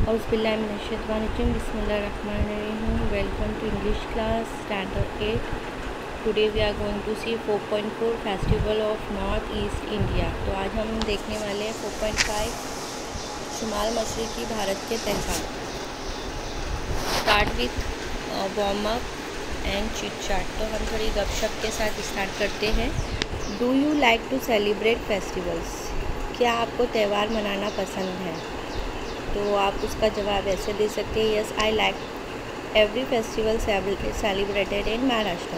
Auzubillahiminash-shaytanir-rajim. Bismillahir-rahmanir-rahim. Welcome to English class Standard 8. Today we are going to see 4.4 Festival of North East India. तो आज हम देखने वाले हैं 4.5 शुमाल मशरिकी भारत के त्यौहार. Start with warm up and chit chat. तो हम थोड़ी गपशप के साथ स्टार्ट करते हैं. Do you like to celebrate festivals? क्या आपको त्यौहार मनाना पसंद है? तो आप उसका जवाब ऐसे दे सकते हैं, yes I like every festival celebrated in Maharashtra.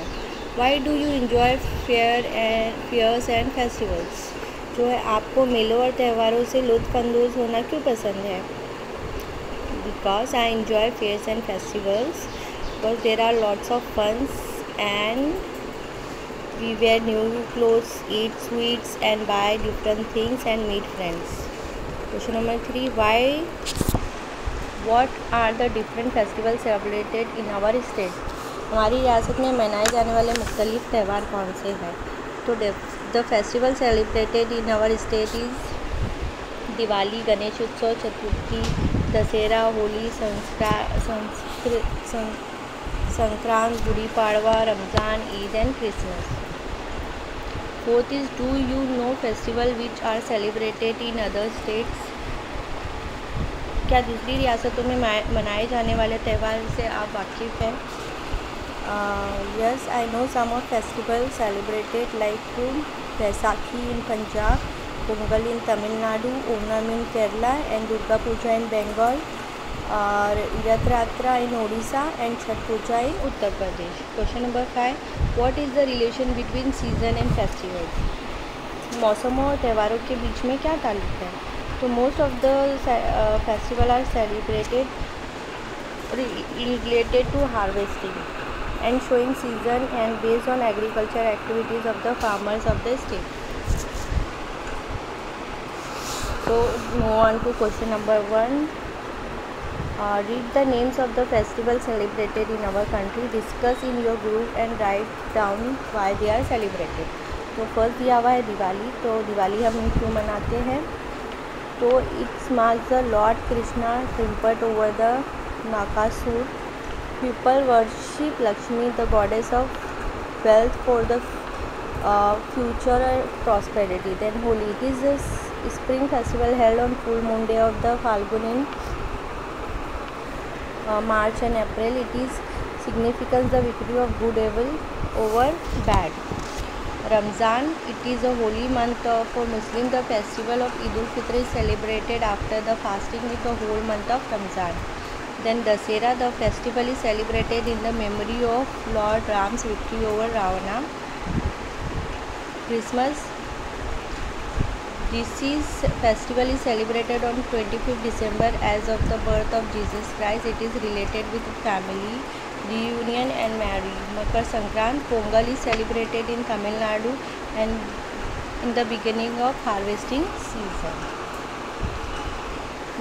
Why do you enjoy fairs and festivals? जो है आपको मेलों और त्योहारों से लुत्फ़अंदोज़ होना क्यों पसंद है? Because I enjoy fairs and festivals because there are lots of funs and we wear new clothes, eat sweets and buy different things and meet friends. Question number 3. What are the different festivals celebrated in our state? हमारी रियासत में मनाए जाने वाले मुख्तलिफ त्यौहार कौन से हैं? तो the festival celebrated in our state is Diwali, Ganesh Utsav, Chaturthi, Dussehra, Holi, Sankrant, Gudi Padwa, Ramzan, Eid and Christmas. Fourth is do you know festival which are celebrated in other states? क्या दूसरी रियासतों में मनाए जाने वाले त्यौहार से आप वाकिफ़ हैं? Yes I know some of festival celebrated like Baisakhi in Punjab, Pongal in Tamil Nadu, Onam in Kerala and Durga Puja in Bengal और Rath Yatra in Orissa and Chhath Puja in Uttar Pradesh. Question number 5. What is the relation between season and festivals? मौसमों और त्यौहारों के बीच में क्या ताल्लुक है? तो most of the festival are celebrated related to harvesting and sowing season and based on agriculture activities of the farmers of the state. So move on to question number 1. Read the names of the festivals celebrated in our country. Discuss in your group and write down why they are celebrated. तो first दिया हुआ है दिवाली. तो दिवाली हम क्यों मनाते हैं? तो it's marks the lord Krishna triumphed over the Nakasur. People worship Lakshmi the goddess of wealth for the future prosperity. Then Holi, it is a spring festival held on full moon day of the Falgun in March and April. It is significance the victory of good evil over bad. Ramzan, it is a holy month for Muslim. The festival of Eid ul-Fitr is celebrated after the fasting with the whole month of Ramzan. Then Dasera, the festival is celebrated in the memory of Lord Ram's victory over Ravana. Christmas, this festival is celebrated on 25th December as of the birth of Jesus Christ. It is related with family reunion and marriage. Makar Sankrant, Pongal is celebrated in Tamil Nadu and in the beginning of harvesting season.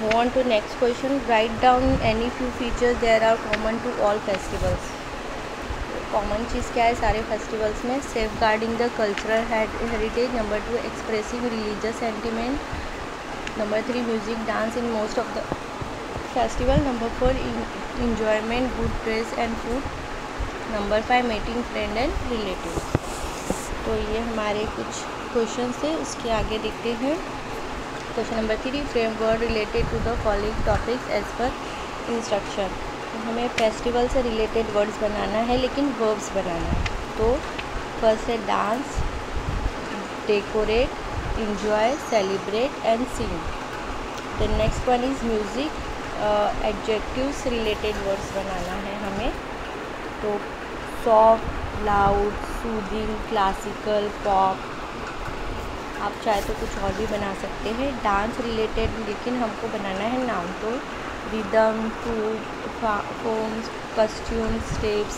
Move on to next question. Write down any few features that are common to all festivals. Common चीज़ क्या है सारे festivals में? Safeguarding the cultural heritage. Number 2 expressing religious sentiment. Number 3 music dance in most of the festival. Number 4 enjoyment, good dress and food. Number 5 meeting friend and relative. तो ये हमारे कुछ question थे. उसके आगे देखते हैं. Question number 3. Frame word related to the following topics as per instruction. हमें फेस्टिवल से रिलेटेड वर्ड्स बनाना है लेकिन वर्ब्स बनाना है. तो फर्स्ट है dance, decorate, enjoy, celebrate and sing. The next one is music. Adjectives related words बनाना है हमें. तो soft, loud, soothing, classical, pop. आप चाहे तो कुछ और भी बना सकते हैं. डांस रिलेटेड लेकिन हमको बनाना है नाउन. तो rhythm, food, forms, costumes, steps.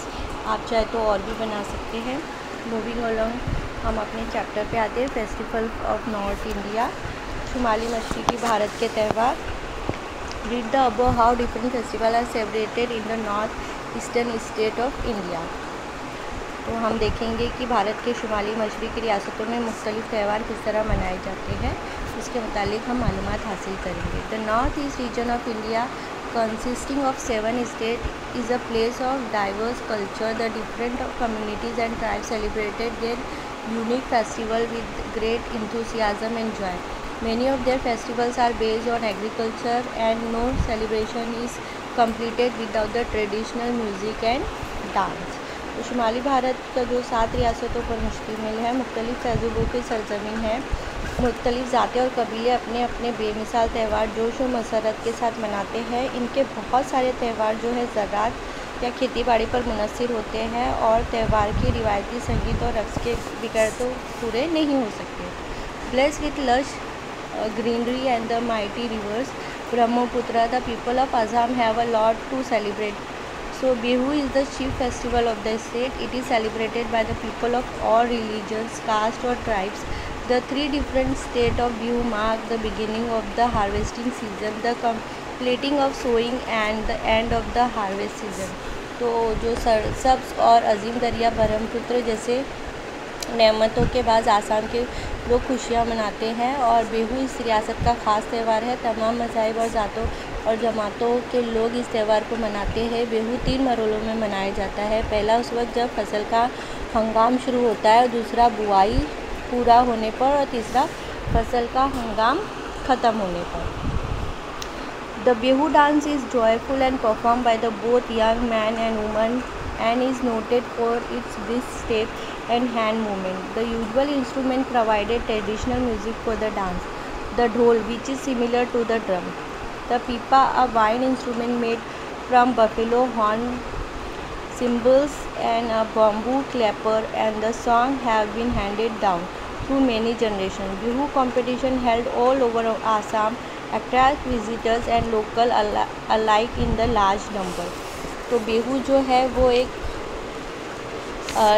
आप चाहे तो और भी बना सकते हैं. मूविंग अलोंग हम अपने चैप्टर पे आते हैं. फेस्टिवल ऑफ नॉर्थ इंडिया, शुमाली मशरिकी भारत के त्यौहार. Read the above how different festival are celebrated in the north eastern state of India. तो हम देखेंगे कि भारत के शुमाली मशरिकी रियासतों में मुख्तलिफ त्यौहार किस तरह मनाए जाते हैं. इसके मुतालिक हम मालूमात हासिल करेंगे. The north east region of India consisting of 7 states, is a place of diverse culture. The different communities and tribes celebrated their unique festival with great enthusiasm and joy. Many of their festivals are based on agriculture, and no celebration is completed without the traditional music and dance. तो शुमाली भारत का जो 7 रियासतों पर मुश्तमिल है, मुख्तलिफ़ तहज़ीबों की सरज़मीन है। मुख्तलिफ़ ज़ातें और कबीले अपने अपने बेमिसाल त्यौहार जोश व मसरत के साथ मनाते हैं। इनके बहुत सारे त्यौहार जो है ज़राअत या खेती बाड़ी पर मुनहसर होते हैं, और त्यौहार की रिवायती संगीत और रक़्स के बगैर तो पूरे नहीं हो सकते। Blessed with lush greenery and the mighty rivers Brahmaputra, the people of Assam have a lot to celebrate. So Bihu is the chief festival of the state. It is celebrated by the people of all religions, caste or tribes. The 3 different states of Bihu mark the beginning of the harvesting season, the completing of sowing and the end of the harvest season. तो जो सब्ज़ और अजीम दरिया ब्रह्मपुत्र जैसे नेमतों के बाद आसाम के लोग खुशियाँ मनाते हैं, और बिहू इस रियासत का ख़ास त्यौहार है। तमाम मज़ाहिब और ज़ातों और जमातों के लोग इस त्यौहार को मनाते हैं। बिहू 3 मरहलों में मनाया जाता है। पहला उस वक्त जब फसल का हंगाम शुरू होता है, दूसरा बुआई पूरा होने पर, और तीसरा फसल का हंगाम ख़त्म होने पर। The Bihu dance is joyful and perform by the both young man and woman and is noted for its brisk step and hand movement. The usual instrument provided traditional music for the dance. The dhol, which is similar to the drum. The pipa, a wind instrument made from buffalo horn, cymbals and a bamboo clapper, and the song have been handed down through many generations. Bihu competition held all over Assam attract visitors and local alike in the large number. तो बिहू जो है वो एक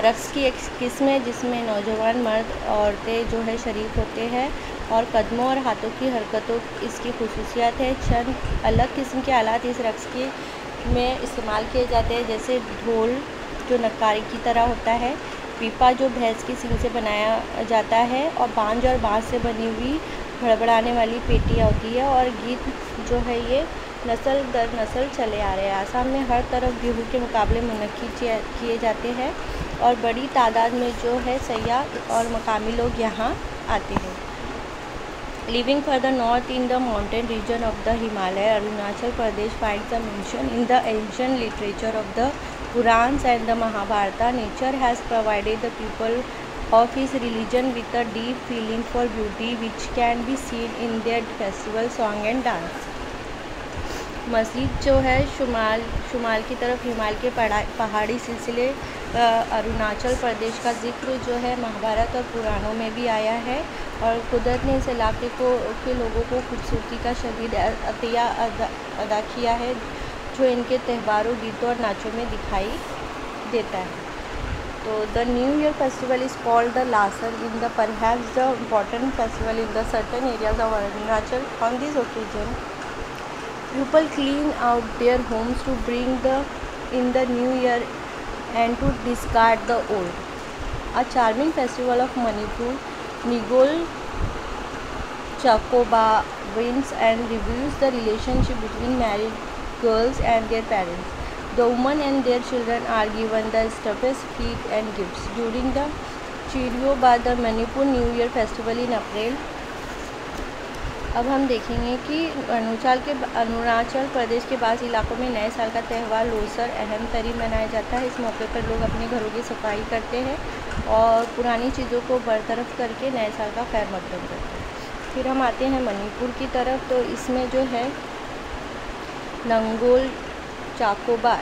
रक़्स की एक किस्म है जिसमें नौजवान मर्द औरतें जो है शरीक होते हैं, और कदमों और हाथों की हरकतों इसकी खुसूसियत है। चंद अलग किस्म के आलात इस रक़्स के में इस्तेमाल किए जाते हैं, जैसे ढोल जो नक्कारी की तरह होता है, पीपा जो भैंस की सींग से बनाया जाता है, और बांज और बाँस से बनी हुई भड़बड़ाने वाली पेटियाँ होती है, और गीत जो है ये नस्ल दर नस्ल चले आ रहे हैं। आसाम में हर तरफ बिहू के मुकाबले मुनक्किद किए जाते हैं, और बड़ी तादाद में जो है सयाह और मकामी लोग यहाँ आते हैं। Living further north in the mountain region of the Himalaya, Arunachal Pradesh finds the mention in the ancient literature of the Puranas and the Mahabharata. Nature has provided the people of his religion with a deep feeling for beauty which can be seen in their festival song and dance. मज़ीद जो है शुमाल की तरफ हिमालय के पहाड़ी सिलसिले अरुणाचल प्रदेश का ज़िक्र जो है महाभारत और पुराणों में भी आया है, और कुदरत ने इस इलाके के लोगों को खूबसूरती का शदीद अतिया अदा किया है, जो इनके त्योहारों, गीतों और नाचों में दिखाई देता है। तो the new year festival is called the Larsen in the perhaps the important festival in the certain areas of Arunachal. On this occasion people clean out their homes to bring in the new year and to discard the old. A charming festival of Manipur, Nigol Chakoba wins and reviews the relationship between married girls and their parents. The women and their children are given the toughest feet and gifts. During the Chirioba, the Manipur New Year festival in April. अब हम देखेंगे कि अरुणाचल प्रदेश के बाद इलाकों में नए साल का त्यौहार लोसर अहम तरीन मनाया जाता है। इस मौके पर लोग अपने घरों की सफाई करते हैं और पुरानी चीज़ों को बरतरफ करके नए साल का खैर मकदम करते हैं। फिर हम आते हैं मणिपुर की तरफ। तो इसमें जो है नंगोल चाकोबा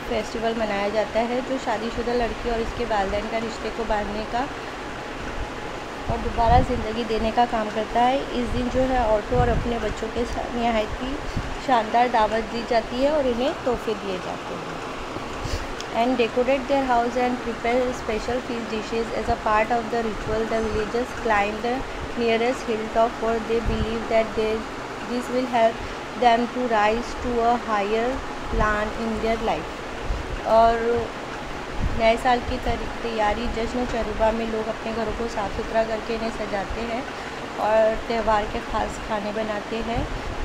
फेस्टिवल मनाया जाता है, जो शादीशुदा लड़की और इसके वालिदैन का रिश्ते को बांधने का और दोबारा ज़िंदगी देने का काम करता है। इस दिन जो है औरतों और अपने बच्चों के साथ नहायत ही शानदार दावत दी जाती है और इन्हें तोहफे दिए जाते हैं। And decorate their house and prepare special feast dishes as a part of the ritual. The villagers climb the nearest hill top for they believe that this will help them to rise to a higher plan in their life. और नए साल की तैयारी जश्न चरूबा में लोग अपने घरों को साफ़ सुथरा करके इन्हें सजाते हैं और त्यौहार के ख़ास खाने बनाते हैं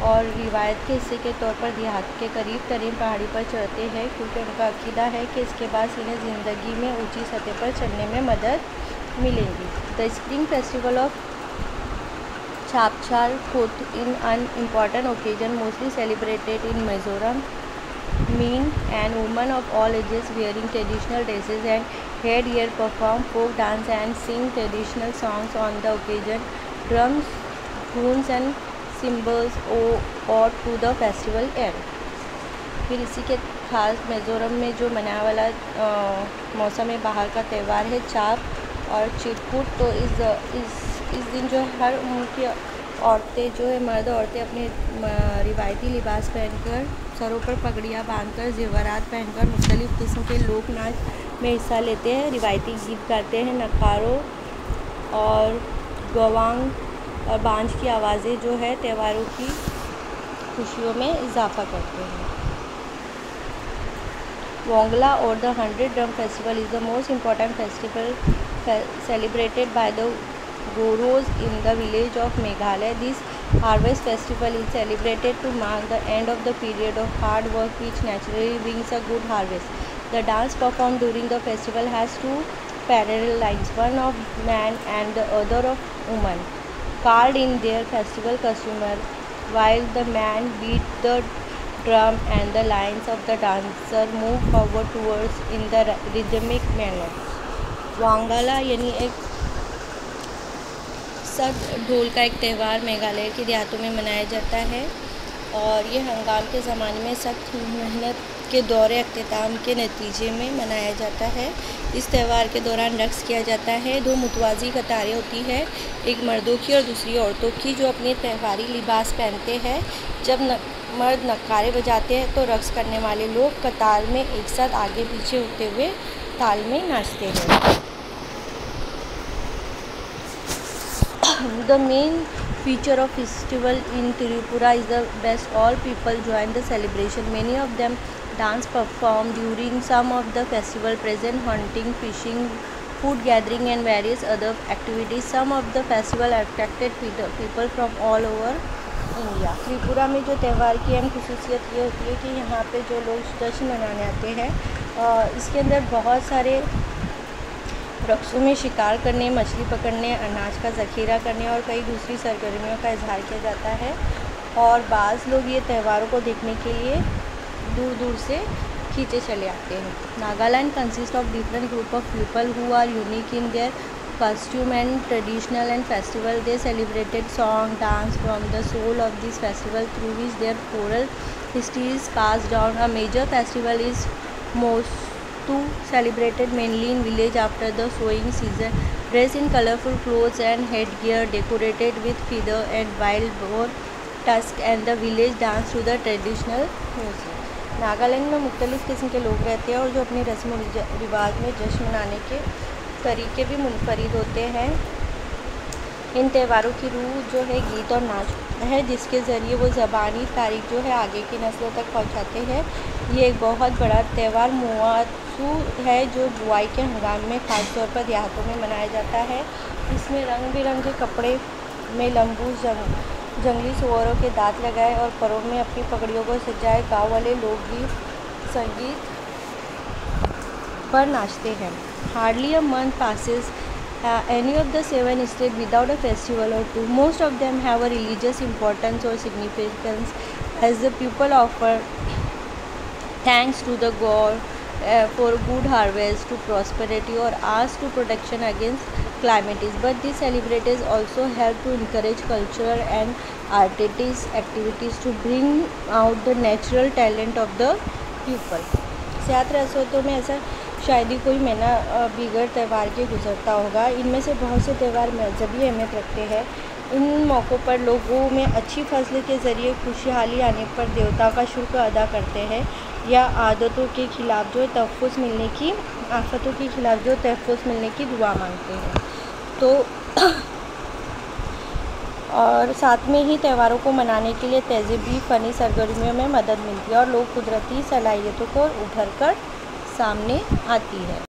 और रिवायत के हिस्से के तौर पर देहात के करीब तरीन पहाड़ी पर चढ़ते हैं, क्योंकि उनका अकीदा है कि इसके बाद इन्हें ज़िंदगी में ऊंची सतह पर चढ़ने में मदद मिलेगी। The spring festival of Chapchar Kut in an important occasion mostly celebrated in Mizoram men and women of all ages wearing traditional dresses and headgear perform folk dance and sing traditional songs on the occasion. Drums, horns and cymbals owe to the festival end. फिर इसी के खास मिज़ोरम में जो मनाने वाला मौसम बाहर का त्यौहार है चाप और चिटकुट। तो इस दिन जो हर उम्र की औरतें जो है मर्द औरतें अपने रिवायती लिबास पहनकर, सरों पर पगड़ियाँ बांधकर, जेवरात पहनकर मुख्तलिफ़ किस्म के लोक नाच में हिस्सा लेते हैं, रिवायती गीत गाते हैं। नकारों और गवांग और बांज की आवाज़ें जो है त्योहारों की खुशियों में इजाफा करते हैं। वोंगला और the 100 Drum Festival is the most important festival celebrated by the Goros in the village of Meghalaya. This harvest festival is celebrated to mark the end of the period of hard work, which naturally brings a good harvest. The dance performed during the festival has two parallel lines, one of man and the other of woman, clad in their festival costume, while the man beat the drum and the lines of the dancer move forward towards in the rhythmic manner. Wangala यानी एक सद ढोल का एक त्यौहार मेघालय के देहातों में मनाया जाता है और ये हंगाम के ज़माने में सख्त मेहनत के दौरे अख्तिताम के नतीजे में मनाया जाता है। इस त्यौहार के दौरान रक़्स किया जाता है। दो मुतवाज़ी कतारें होती है, एक मर्दों की और दूसरी औरतों की, जो अपने त्यौहारी लिबास पहनते हैं। जब मर्द नक्कारे बजाते हैं तो रक़्स करने वाले लोग कतार में एक साथ आगे पीछे होते हुए ताल में नाचते हैं। The main feature of festival in Tripura is the best. All people join the celebration. Many of them dance perform during some of the festival present hunting, fishing, food gathering and various other activities. Some of the festival attracted people from all over India. Tripura में जो त्यौहार की अहम खुसूसियत ये होती है कि यहाँ पे जो लोग जश्न मनाने आते हैं, इसके अंदर बहुत सारे रक़्सों में शिकार करने, मछली पकड़ने, अनाज का ज़ख़ीरा करने और कई दूसरी सरगर्मियों का इजहार किया जाता है। और बाज़ लोग ये त्योहारों को देखने के लिए दूर दूर से खींचे चले आते हैं। Nagaland consist of different group of people who are unique in their costume and traditional and festival. They celebrated song, dance from the soul of this festival through which their oral history is passed down. A major festival is Mostu, celebrated mainly in village after the sowing season. Dressed in colorful clothes and headgear decorated with feather and wild boar tusk, and the village dance to the traditional music. Nagaland में मुख्तलिफ़ किस्म के लोग रहते हैं और जो अपनी रस्म रिवाज में जश्न मनाने के तरीके भी मुनफरिद होते हैं। इन त्योहारों की रूह जो है गीत और नाच है, जिसके ज़रिए वो ज़बानी तारीख जो है आगे की नस्लों तक पहुंचाते हैं। ये एक बहुत बड़ा त्यौहार मुआसू है जो बुआई के हंगाम में ख़ास तौर पर देहातों में मनाया जाता है। इसमें रंग बिरंगे कपड़े में लंबू जंगली सुअरों के दांत लगाए और परों में अपनी पगड़ियों को सजाए गाँव वाले लोकगीत संगीत पर नाचते हैं। Hardly a month passes any of the 7 states without a festival or two. Most of them have a religious importance or significance, as the people offer thanks to the God for good harvest, to prosperity, or ask to protection against calamities. But these celebrities also help to encourage cultural and artistic activities to bring out the natural talent of the people. 7 रसोतों में ऐसा शायद ही कोई महीना बिगड़ त्यौहार के गुजरता होगा। इनमें से बहुत से त्यौहार मजहबी अहमियत रखते हैं। इन मौक़ों पर लोगों में अच्छी फसल के ज़रिए खुशहाली आने पर देवताओं का शुक्र अदा करते हैं या आदतों के ख़िलाफ़ जो तहफ़्फ़ुज़ मिलने की आफ़तों के ख़िलाफ़ जो तहफ़्फ़ुज़ मिलने की दुआ मांगते हैं। तो और साथ में ही त्योहारों को मनाने के लिए तहज़ीबी फ़नी सरगर्मियों में मदद मिलती है और लोग कुदरती सलाहियतों को उभर कर सामने आती है।